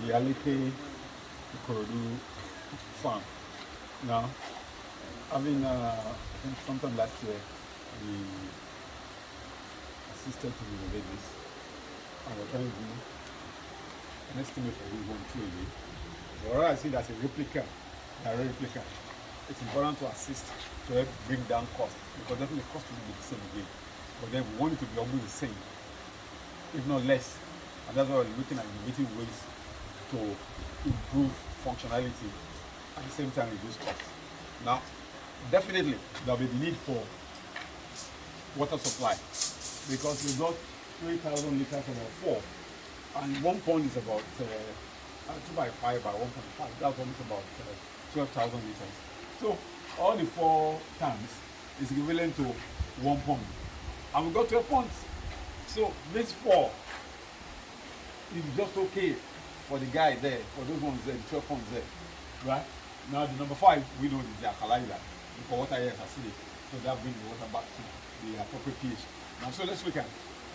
the Aleke Ikorodu farm. Now, I think sometime last year, we assisted to renovate this, and we're trying to do an estimate for we want to do. But I see that's a replica, it's important to assist to help bring down cost, because definitely the cost will be the same again. But then we want it to be almost the same, if not less. And that's why we're looking at innovative ways to improve functionality at the same time reduce costs. Now, definitely there'll be the need for water supply, because we've got 3,000 liters about 4, and one pond is about 2 by 5 by 1.5. That's almost about 12,000 liters. So all the 4 tanks is equivalent to 1 pond, and we've got 12 ponds. So this 4 is just okay for the guy there, for those ones there, the 12 ponds there, right? Now the number 5, we know is the alkalizer, because water here is acidic, so that brings the water back to the appropriate pH. Now, so let's look at,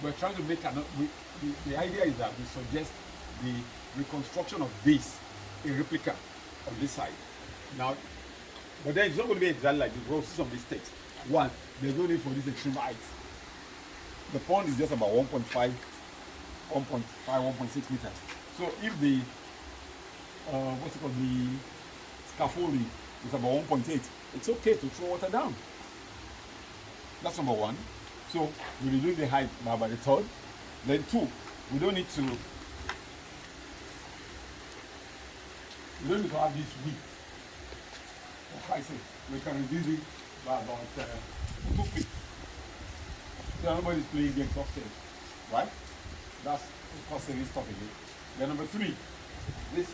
we're trying to make the idea is that we suggest the reconstruction of this, a replica on this side. Now, but then it's not going to be exactly like this. We'll see some mistakes. One, there's no need for this extreme height. The pond is just about 1.5, 1.6 meters. So if the the scaffolding is about 1.8, it's okay to throw water down. That's number 1. So we reduce the height by the third. Then 2, we don't need to have this width. I say we can reduce it by about 2 feet. So nobody's playing games upstairs, right? That's cost saving stuff again. Then number 3, this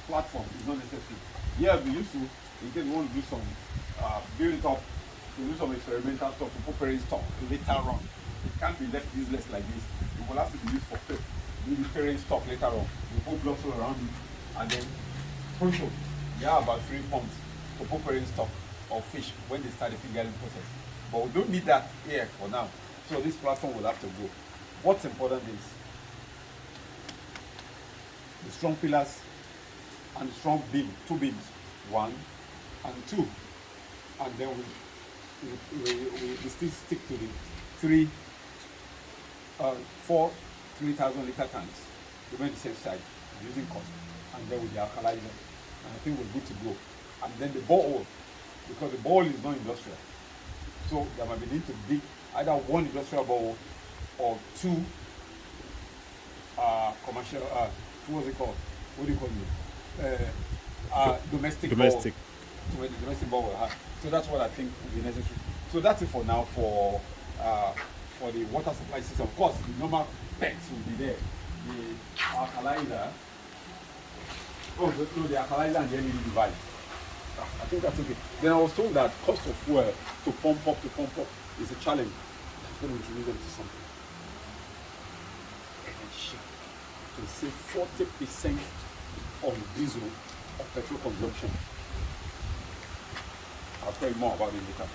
platform is not necessary. Yeah, we used to, in case we want to do some build it up, to do some experimental stuff, to put parent stock later on. It can't be left useless like this. It will have to be used for do the parent stock later on. We put blocks all around it, and then crucial, there are about 3 pumps to put parent stock of fish when they start the fingering process. But we don't need that here for now. So this platform will have to go. What's important is the strong pillars and strong beam, 2 beams, 1 and 2, and then we still stick to the 4 3,000 liter tanks, remain the safe side, using cost, and then with the alkalizer, and I think we're good to go. And then the borehole, because the borehole is not industrial, so there might be need to dig either 1 industrial borehole or 2 commercial. What's it called? What do you call it? Domestic borehole. So that's what I think will be necessary. So that's it for now for the water supply system. Of course, the normal pets will be there. The alkalizer. Oh no, the alkalizer and the LED device. I think that's okay. Then I was told that cost of fuel to pump up is a challenge. I'm going to introduce them to something. Energy. To save 40% on diesel or petrol consumption. I'll tell you more about it later.